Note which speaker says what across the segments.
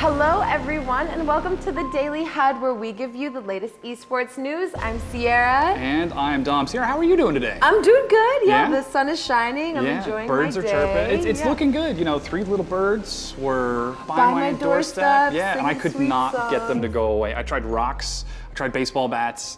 Speaker 1: Hello everyone and welcome to the Daily HUD where we give you the latest esports news. I'm Sierra.
Speaker 2: And I'm Dom. Sierra, how are you doing today?
Speaker 1: I'm doing good, yeah. The sun is shining, I'm enjoying
Speaker 2: birds
Speaker 1: my day.
Speaker 2: Birds are chirping. It's looking good. You know, 3 little birds were by my doorstep. Yeah, and I could not get them to go away. I tried rocks, I tried baseball bats.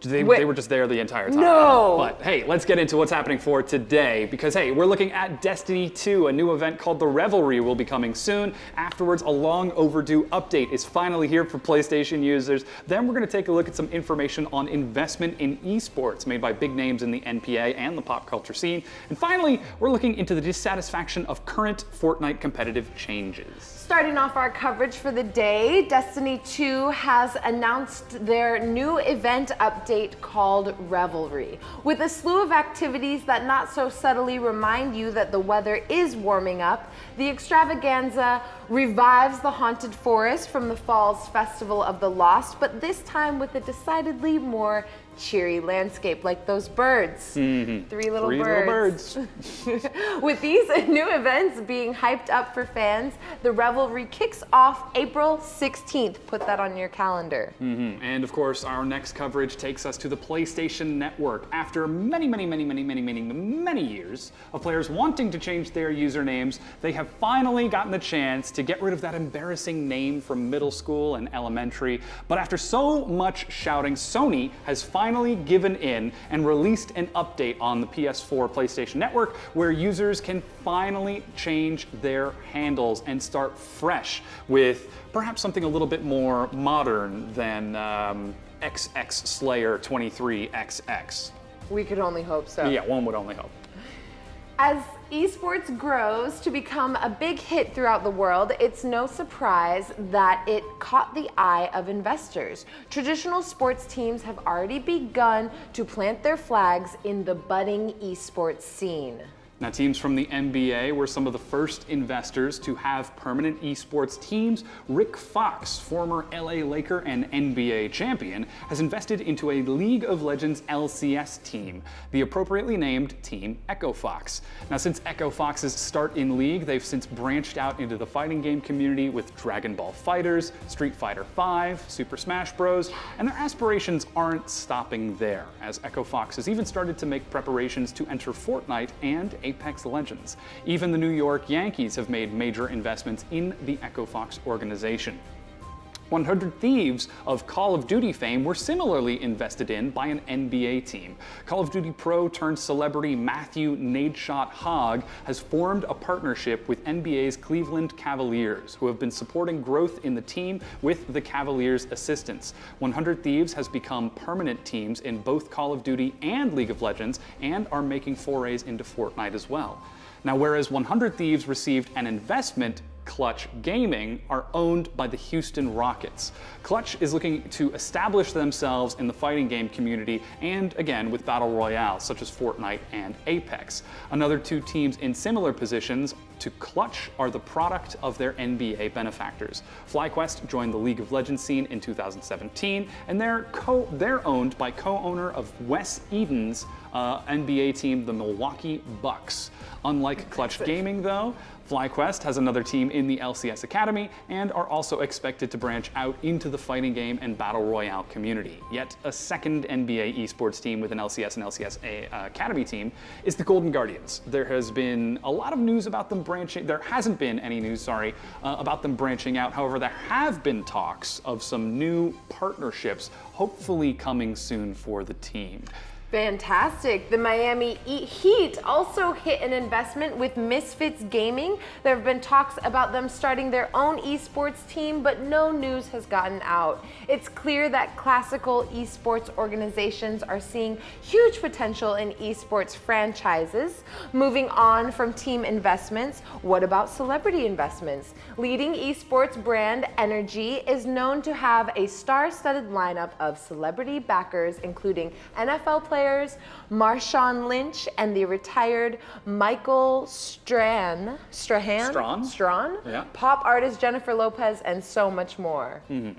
Speaker 2: They were just there the entire time.
Speaker 1: No!
Speaker 2: But hey, let's get into what's happening for today because hey, we're looking at Destiny 2, a new event called the Revelry will be coming soon. Afterwards, a long overdue update is finally here for PlayStation users. Then we're going to take a look at some information on investment in esports made by big names in the NPA and the pop culture scene. And finally, we're looking into the dissatisfaction of current Fortnite competitive changes.
Speaker 1: Starting off our coverage for the day, Destiny 2 has announced their new event update called Revelry, with a slew of activities that not so subtly remind you that the weather is warming up. The extravaganza revives the haunted forest from the fall's Festival of the Lost, but this time with a decidedly more cheery landscape, like those birds.
Speaker 2: Mm-hmm.
Speaker 1: Three little birds. With these new events being hyped up for fans, the Revelry kicks off April 16th. Put that on your calendar.
Speaker 2: Mm-hmm. And of course, our next coverage takes us to the PlayStation Network. After many years of players wanting to change their usernames, they have finally gotten the chance to get rid of that embarrassing name from middle school and elementary. But after so much shouting, Sony has finally given in and released an update on the PS4 PlayStation Network where users can finally change their handles and start fresh with perhaps something a little bit more modern than XX Slayer 23XX.
Speaker 1: We could only hope so.
Speaker 2: Yeah, one would only hope.
Speaker 1: As esports grows to become a big hit throughout the world, it's no surprise that it caught the eye of investors. Traditional sports teams have already begun to plant their flags in the budding esports scene.
Speaker 2: Now, teams from the NBA were some of the first investors to have permanent esports teams. Rick Fox, former LA Laker and NBA champion, has invested into a League of Legends LCS team, the appropriately named Team Echo Fox. Now, since Echo Fox's start in League, they've since branched out into the fighting game community with Dragon Ball FighterZ, Street Fighter V, Super Smash Bros., and their aspirations aren't stopping there, as Echo Fox has even started to make preparations to enter Fortnite and Apex Legends. Even the New York Yankees have made major investments in the Echo Fox organization. 100 Thieves of Call of Duty fame were similarly invested in by an NBA team. Call of Duty pro turned celebrity Matthew Nadeshot Hogg has formed a partnership with NBA's Cleveland Cavaliers, who have been supporting growth in the team with the Cavaliers' assistance. 100 Thieves has become permanent teams in both Call of Duty and League of Legends and are making forays into Fortnite as well. Now, whereas 100 Thieves received an investment, Clutch Gaming are owned by the Houston Rockets. Clutch is looking to establish themselves in the fighting game community and again with battle royales such as Fortnite and Apex. Another 2 teams in similar positions to Clutch are the product of their NBA benefactors. FlyQuest joined the League of Legends scene in 2017 and they're owned by co-owner of Wes Eden's NBA team, the Milwaukee Bucks. Unlike Clutch Gaming though, FlyQuest has another team in the LCS Academy and are also expected to branch out into the fighting game and battle royale community. Yet a second NBA esports team with an LCS and LCS Academy team is the Golden Guardians. There has been a lot of news about them branching. There hasn't been any news, about them branching out. However, there have been talks of some new partnerships, hopefully coming soon for the team.
Speaker 1: Fantastic. The Miami Heat also hit an investment with Misfits Gaming. There have been talks about them starting their own esports team, but no news has gotten out. It's clear that classical esports organizations are seeing huge potential in esports franchises. Moving on from team investments, what about celebrity investments? Leading esports brand Energy is known to have a star-studded lineup of celebrity backers, including NFL players, Marshawn Lynch and the retired Michael Strahan,
Speaker 2: yeah.
Speaker 1: pop artist Jennifer Lopez, and so much more.
Speaker 2: Mm-hmm.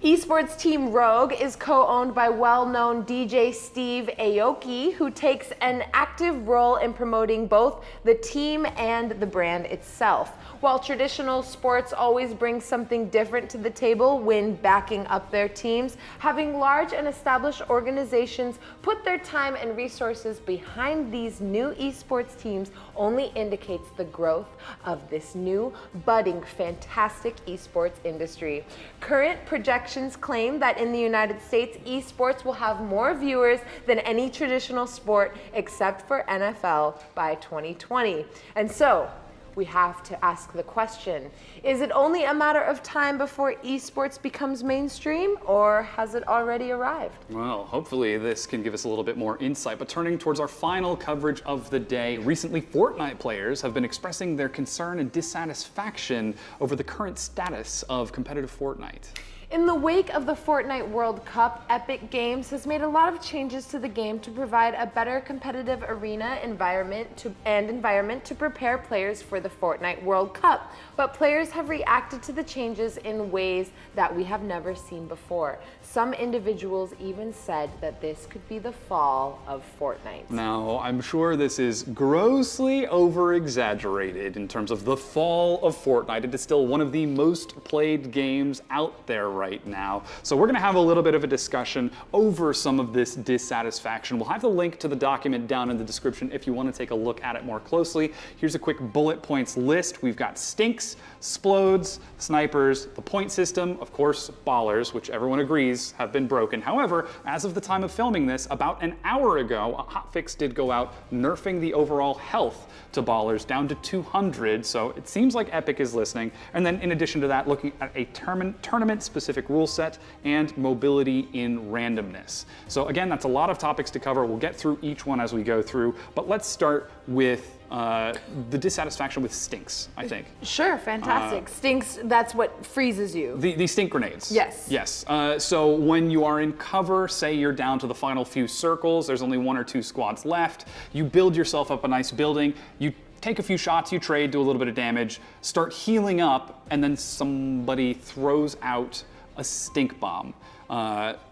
Speaker 1: Esports team Rogue is co-owned by well-known DJ Steve Aoki, who takes an active role in promoting both the team and the brand itself. While traditional sports always bring something different to the table when backing up their teams, having large and established organizations put their time and resources behind these new esports teams only indicates the growth of this new, budding, fantastic esports industry. Current projections claim that in the United States, esports will have more viewers than any traditional sport except for NFL by 2020. And so, we have to ask the question, is it only a matter of time before esports becomes mainstream, or has it already arrived?
Speaker 2: Well, hopefully this can give us a little bit more insight. But turning towards our final coverage of the day, recently Fortnite players have been expressing their concern and dissatisfaction over the current status of competitive Fortnite.
Speaker 1: In the wake of the Fortnite World Cup, Epic Games has made a lot of changes to the game to provide a better competitive arena environment to prepare players for the Fortnite World Cup. But players have reacted to the changes in ways that we have never seen before. Some individuals even said that this could be the fall of Fortnite.
Speaker 2: Now, I'm sure this is grossly over-exaggerated in terms of the fall of Fortnite. It is still one of the most played games out there right now. So we're going to have a little bit of a discussion over some of this dissatisfaction. We'll have the link to the document down in the description if you want to take a look at it more closely. Here's a quick bullet points list. We've got stinks, splodes, snipers, the point system, of course, ballers, which everyone agrees have been broken. However, as of the time of filming this, about an hour ago, a hotfix did go out nerfing the overall health to ballers down to 200, so it seems like Epic is listening. And then in addition to that, looking at a tournament-specific rule set and mobility in randomness. So again, that's a lot of topics to cover. We'll get through each one as we go through, but let's start with the dissatisfaction with stinks, I think.
Speaker 1: Sure, fantastic. Stinks, that's what freezes you.
Speaker 2: The stink grenades.
Speaker 1: Yes.
Speaker 2: Yes. So when you are in cover, say you're down to the final few circles, there's only 1 or 2 squads left, you build yourself up a nice building, you take a few shots, you trade, do a little bit of damage, start healing up, and then somebody throws out a stink bomb.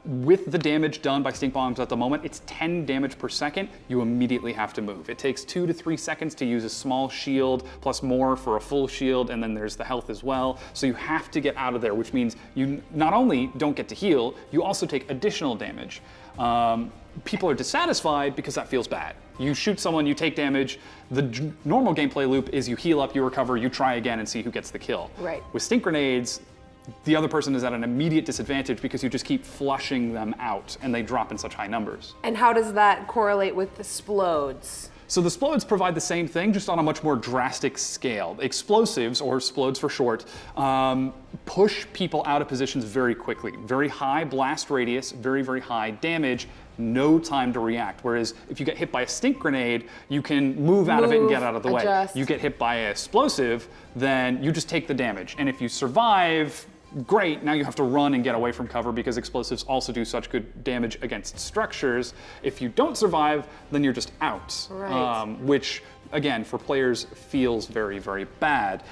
Speaker 2: With the damage done by stink bombs at the moment, it's 10 damage per second. You immediately have to move. It takes 2 to 3 seconds to use a small shield, plus more for a full shield, and then there's the health as well. So you have to get out of there, which means you not only don't get to heal, you also take additional damage. People are dissatisfied because that feels bad. You shoot someone, you take damage. The normal gameplay loop is you heal up, you recover, you try again and see who gets the kill.
Speaker 1: Right.
Speaker 2: With stink grenades, the other person is at an immediate disadvantage because you just keep flushing them out and they drop in such high numbers.
Speaker 1: And how does that correlate with the splodes?
Speaker 2: So the splodes provide the same thing, just on a much more drastic scale. Explosives, or splodes for short, push people out of positions very quickly. Very high blast radius, very, very high damage, no time to react. Whereas if you get hit by a stink grenade, you can move out of it and get out of the way. You get hit by an explosive, then you just take the damage. And if you survive, great, now you have to run and get away from cover because explosives also do such good damage against structures. If you don't survive, then you're just out.
Speaker 1: Right.
Speaker 2: Which, again, for players feels very, very bad.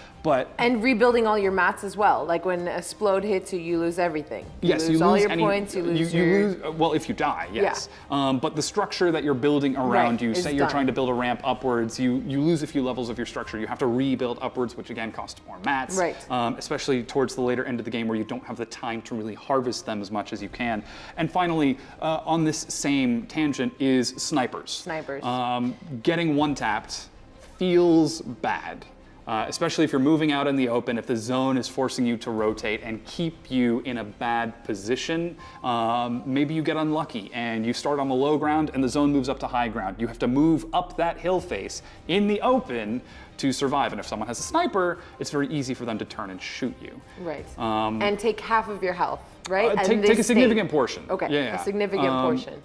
Speaker 1: And rebuilding all your mats as well. Like when a explode hits you, you lose everything. You lose all your points, you lose
Speaker 2: well, if you die, yes. Yeah. But the structure that you're building around you, say you're trying to build a ramp upwards, you lose a few levels of your structure. You have to rebuild upwards, which again costs more mats.
Speaker 1: Right.
Speaker 2: Especially towards the later end of the game where you don't have the time to really harvest them as much as you can. And finally, on this same tangent is snipers.
Speaker 1: Snipers.
Speaker 2: Getting one-tapped feels bad. Especially if you're moving out in the open, if the zone is forcing you to rotate and keep you in a bad position. Maybe you get unlucky and you start on the low ground and the zone moves up to high ground. You have to move up that hill face in the open to survive. And if someone has a sniper, it's very easy for them to turn and shoot you.
Speaker 1: Right. And take half of your health, right?
Speaker 2: Take a significant portion.
Speaker 1: Okay, yeah. A significant portion.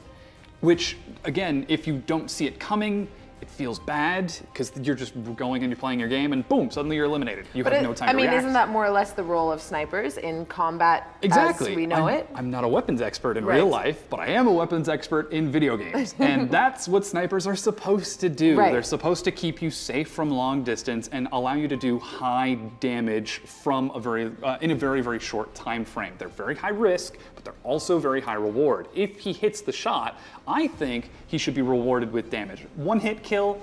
Speaker 2: Which, again, if you don't see it coming, It feels bad because you're just going and you're playing your game and boom, suddenly you're eliminated. You have no time to react.
Speaker 1: Isn't that more or less the role of snipers in combat
Speaker 2: Exactly.
Speaker 1: as we know it?
Speaker 2: I'm not a weapons expert in real life, but I am a weapons expert in video games. And that's what snipers are supposed to do.
Speaker 1: Right.
Speaker 2: They're supposed to keep you safe from long distance and allow you to do high damage from in a very, very short time frame. They're very high risk, but they're also very high reward. If he hits the shot, I think he should be rewarded with damage. One hit kill,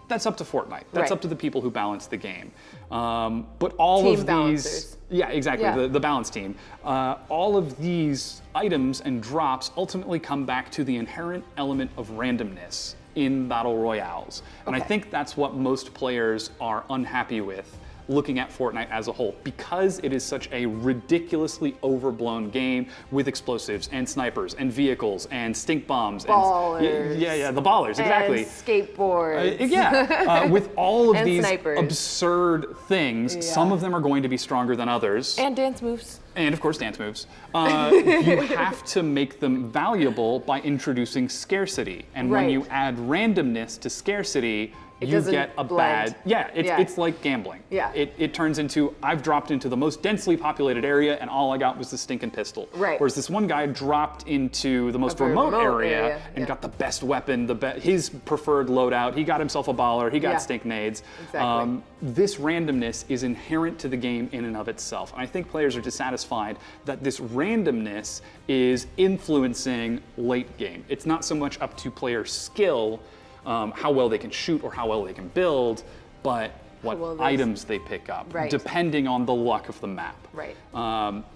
Speaker 2: that's up to Fortnite. That's up to the people who balance the game. But all
Speaker 1: team
Speaker 2: of these,
Speaker 1: balancers.
Speaker 2: yeah, exactly, the balance team. All of these items and drops ultimately come back to the inherent element of randomness in battle royales. And I think that's what most players are unhappy with looking at Fortnite as a whole, because it is such a ridiculously overblown game with explosives and snipers and vehicles and stink bombs.
Speaker 1: Ballers.
Speaker 2: And, the ballers, exactly.
Speaker 1: And skateboards.
Speaker 2: With all of these
Speaker 1: snipers.
Speaker 2: absurd things, some of them are going to be stronger than others.
Speaker 1: And dance moves.
Speaker 2: And of course, dance moves. You have to make them valuable by introducing scarcity. And when you add randomness to scarcity, you get a
Speaker 1: blend.
Speaker 2: bad, it's like gambling.
Speaker 1: Yeah.
Speaker 2: It turns into, I've dropped into the most densely populated area and all I got was the stinking pistol.
Speaker 1: Right.
Speaker 2: Whereas this one guy dropped into the most remote area and got the best weapon, his preferred loadout. He got himself a baller, he got stink nades.
Speaker 1: Exactly.
Speaker 2: This randomness is inherent to the game in and of itself. And I think players are dissatisfied that this randomness is influencing late game. It's not so much up to player skill, how well they can shoot or how well they can build, but what items they pick up, depending on the luck of the map.
Speaker 1: Right.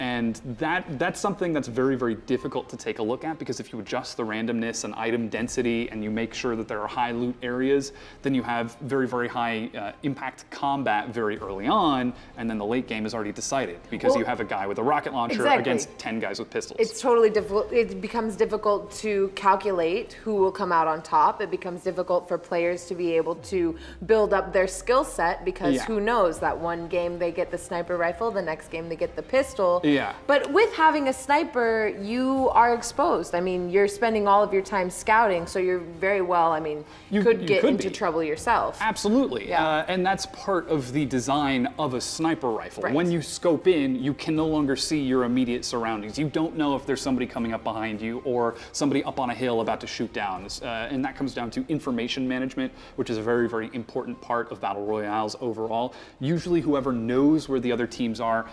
Speaker 2: And that's something that's very, very difficult to take a look at, because if you adjust the randomness and item density and you make sure that there are high loot areas, then you have very, very high impact combat very early on, and then the late game is already decided because you have a guy with a rocket launcher against 10 guys with pistols.
Speaker 1: It's totally difficult. It becomes difficult to calculate who will come out on top. It becomes difficult for players to be able to build up their skill set, because who knows, that one game they get the sniper rifle, the next game they get the pistol.
Speaker 2: Yeah.
Speaker 1: But with having a sniper, you are exposed. I mean, you're spending all of your time scouting, so you're very well, I mean, you could get into trouble yourself.
Speaker 2: Absolutely. And that's part of the design of a sniper rifle.
Speaker 1: Right.
Speaker 2: When you scope in, you can no longer see your immediate surroundings. You don't know if there's somebody coming up behind you or somebody up on a hill about to shoot down. And that comes down to information management, which is a very, very important part of battle royales overall. Usually whoever knows where the other teams are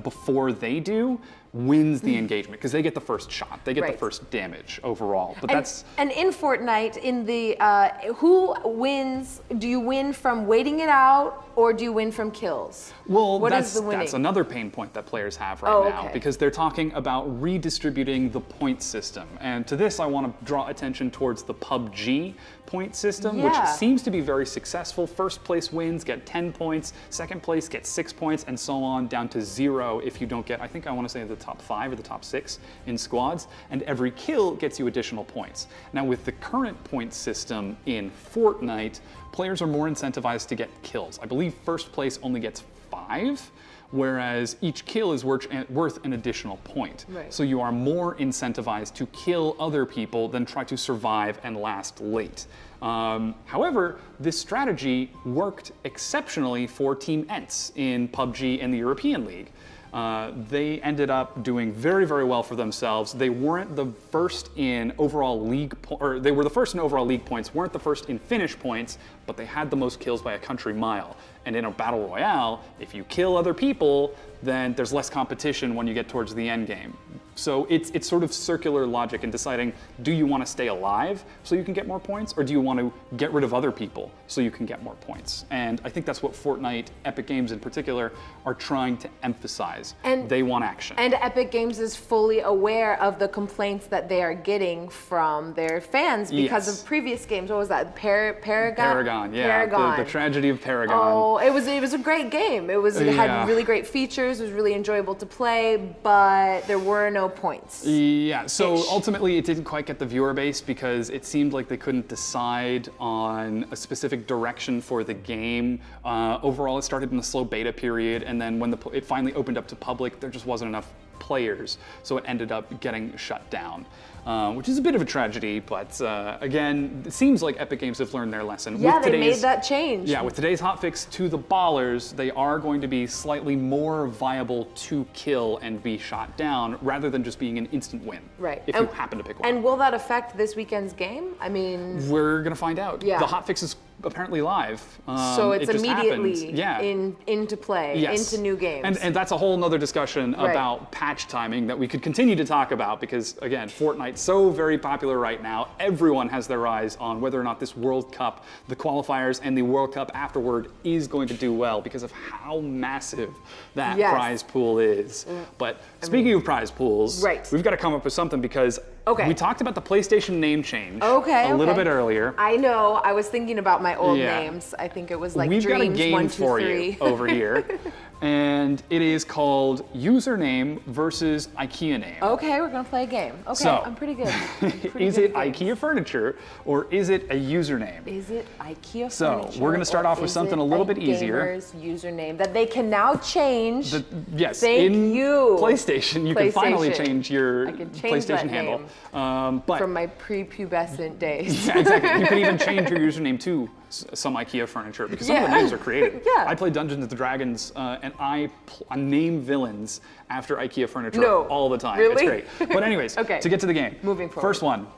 Speaker 2: before they do wins the engagement, because they get the first shot, they get the first damage overall. But
Speaker 1: and in Fortnite, in the who wins? Do you win from waiting it out, or do you win from kills?
Speaker 2: Well,
Speaker 1: what is the winning?
Speaker 2: That's another pain point that players have right now, because they're talking about redistributing the point system. And to this, I want to draw attention towards the PUBG point system, which seems to be very successful. First place wins get 10 points, second place gets 6 points, and so on down to 0 if you don't get, I think I want to say the top 5 or the top 6 in squads, and every kill gets you additional points. Now with the current point system in Fortnite, players are more incentivized to get kills. I believe first place only gets 5, whereas each kill is worth an additional point.
Speaker 1: Right.
Speaker 2: So you are more incentivized to kill other people than try to survive and last late. However, this strategy worked exceptionally for Team ENTS in PUBG and the European League. They ended up doing very, very well for themselves. They weren't the first in overall league, or they were the first in overall league points, weren't the first in finish points, but they had the most kills by a country mile. And in a battle royale, if you kill other people, then there's less competition when you get towards the end game. So it's sort of circular logic in deciding, do you want to stay alive so you can get more points, or do you want to get rid of other people so you can get more points? And I think that's what Fortnite, Epic Games in particular, are trying to emphasize. And they want action.
Speaker 1: And Epic Games is fully aware of the complaints that they are getting from their fans because of previous games. What was that? Paragon?
Speaker 2: Paragon, yeah.
Speaker 1: Paragon.
Speaker 2: The tragedy of Paragon.
Speaker 1: Oh, it was a great game. It had really great features. It was really enjoyable to play, but there were no points.
Speaker 2: Yeah, so ultimately it didn't quite get the viewer base because it seemed like they couldn't decide on a specific direction for the game. Overall, it started in a slow beta period, and then when it finally opened up to public, there just wasn't enough players, so it ended up getting shut down. Which is a bit of a tragedy, but again, it seems like Epic Games have learned their lesson.
Speaker 1: Yeah, they made that change.
Speaker 2: Yeah, with today's hotfix to the ballers, they are going to be slightly more viable to kill and be shot down, rather than just being an instant win.
Speaker 1: Right.
Speaker 2: If you happen to pick one.
Speaker 1: And will that affect this weekend's game? I mean,
Speaker 2: we're gonna find out.
Speaker 1: Yeah.
Speaker 2: The hotfix is apparently live.
Speaker 1: So it's
Speaker 2: it just
Speaker 1: immediately
Speaker 2: happened.
Speaker 1: into play, into new games.
Speaker 2: And that's a whole nother discussion about patch timing that we could continue to talk about, because again, Fortnite's so very popular right now. Everyone has their eyes on whether or not this World Cup, the qualifiers and the World Cup afterward, is going to do well because of how massive that prize pool is. But speaking of prize pools, we've got to come up with something, because we talked about the PlayStation name change a little bit earlier.
Speaker 1: I know. I was thinking about my old names. I think it was like
Speaker 2: We've got a
Speaker 1: Dreams
Speaker 2: game
Speaker 1: 1, 2, 3.
Speaker 2: for you over here. And it is called Username versus IKEA Name.
Speaker 1: Okay, we're gonna play a game. Okay, so, I'm pretty good.
Speaker 2: Is it IKEA furniture or is it a username?
Speaker 1: Is it IKEA
Speaker 2: So
Speaker 1: furniture?
Speaker 2: we're gonna start off with something a little bit easier.
Speaker 1: Gamer's username that they can now change.
Speaker 2: Yes,
Speaker 1: in
Speaker 2: PlayStation, you can finally change your PlayStation handle.
Speaker 1: But from my prepubescent days.
Speaker 2: Yeah, exactly. You can even change your username to some IKEA furniture, because some of the names are creative. I play Dungeons & Dragons and I name villains after IKEA furniture all the time.
Speaker 1: Really?
Speaker 2: It's great. But anyways, to get to the game.
Speaker 1: Moving forward.
Speaker 2: First one,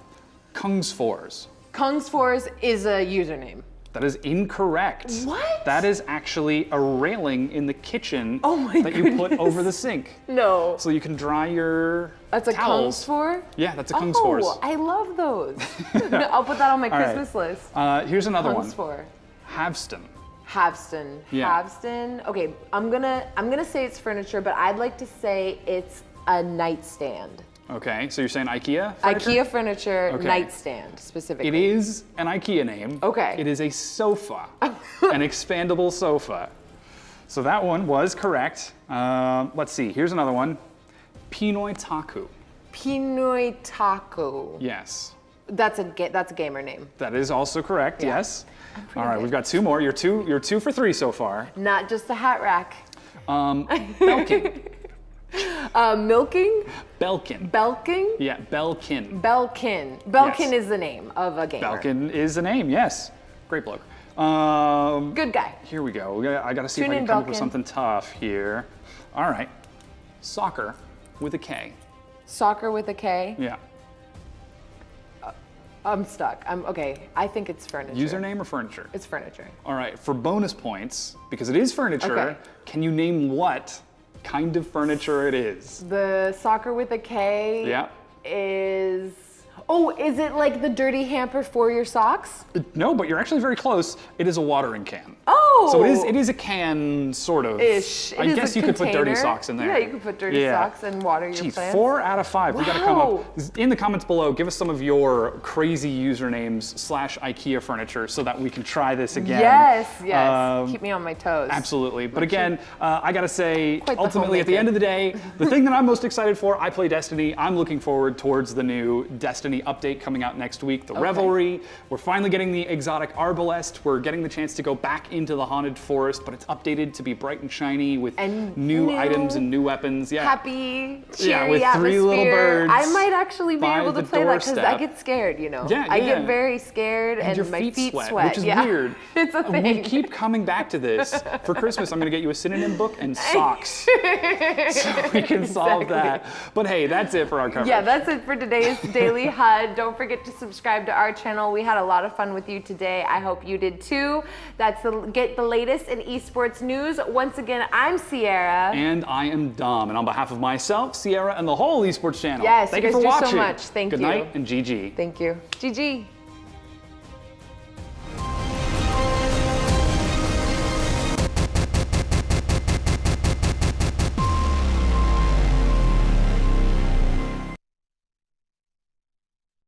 Speaker 2: Kungsfors.
Speaker 1: Kungsfors is a username.
Speaker 2: That is incorrect.
Speaker 1: What?
Speaker 2: That is actually a railing in the kitchen that you put over the sink.
Speaker 1: No.
Speaker 2: So you can dry your towels.
Speaker 1: Kungsfor?
Speaker 2: Yeah, that's a Kungsfors.
Speaker 1: Oh, I love those. I'll put that on my Christmas list.
Speaker 2: Here's another one.
Speaker 1: Kungsfor.
Speaker 2: Havston.
Speaker 1: Havston.
Speaker 2: Yeah.
Speaker 1: Havston. Okay, I'm gonna say it's furniture, but I'd like to say it's a nightstand.
Speaker 2: Okay, so you're saying IKEA furniture?
Speaker 1: IKEA furniture nightstand, specifically.
Speaker 2: It is an IKEA name.
Speaker 1: Okay.
Speaker 2: It is a sofa, an expandable sofa. So that one was correct. Let's see, here's another one. Pinoy Taku.
Speaker 1: Pinoy Taku.
Speaker 2: Yes.
Speaker 1: That's a gamer name.
Speaker 2: That is also correct, yes. All right, we've got two more. You're two for three so far.
Speaker 1: Not just the hat rack.
Speaker 2: Belkin.
Speaker 1: Milking?
Speaker 2: Belkin.
Speaker 1: Belking?
Speaker 2: Yeah, Belkin.
Speaker 1: Belkin. Belkin is the name of a gamer.
Speaker 2: Belkin is the name, yes. Great bloke.
Speaker 1: Good guy.
Speaker 2: Here we go. I gotta see if I can come up with something tough here. All right. Soccer with a K.
Speaker 1: Soccer with a K?
Speaker 2: Yeah.
Speaker 1: I'm stuck. Okay. I think it's furniture.
Speaker 2: Username or furniture?
Speaker 1: It's furniture.
Speaker 2: All right. For bonus points, because it is furniture, can you name what kind of furniture it is?
Speaker 1: The soccer with a K is... Oh, is it like the dirty hamper for your socks?
Speaker 2: No, but you're actually very close. It is a watering can.
Speaker 1: Oh!
Speaker 2: So it is a can, sort of.
Speaker 1: Ish.
Speaker 2: I guess you could put dirty socks in there.
Speaker 1: Yeah, you could put dirty socks and water your plants.
Speaker 2: 4 out of 5. We gotta come up. In the comments below, give us some of your crazy usernames / IKEA furniture so that we can try this again.
Speaker 1: Yes. Keep me on my toes.
Speaker 2: Absolutely. But again, I gotta say, ultimately at the end of the day, the thing that I'm most excited for, I play Destiny. I'm looking forward towards the new Destiny update coming out next week, the Revelry. We're finally getting the exotic Arbalest. We're getting the chance to go back into the haunted forest, but it's updated to be bright and shiny with new items and new weapons. Yeah.
Speaker 1: Happy, cheery
Speaker 2: with 3 little birds.
Speaker 1: I might actually be able to play that because I get scared, you know.
Speaker 2: Yeah,
Speaker 1: I get very scared and
Speaker 2: your
Speaker 1: my feet sweat.
Speaker 2: Which is weird.
Speaker 1: It's a thing.
Speaker 2: We keep coming back to this. For Christmas, I'm gonna get you a synonym book and socks so we can solve that. But hey, that's it for our coverage.
Speaker 1: Yeah, that's it for today's Daily HUD. Don't forget to subscribe to our channel. We had a lot of fun with you today. I hope you did too. Get the latest in esports news. Once again, I'm Sierra.
Speaker 2: And I am Dom. And on behalf of myself, Sierra, and the whole esports channel,
Speaker 1: yes,
Speaker 2: thank you for watching.
Speaker 1: So much. Thank you.
Speaker 2: Good night and GG.
Speaker 1: Thank you. GG.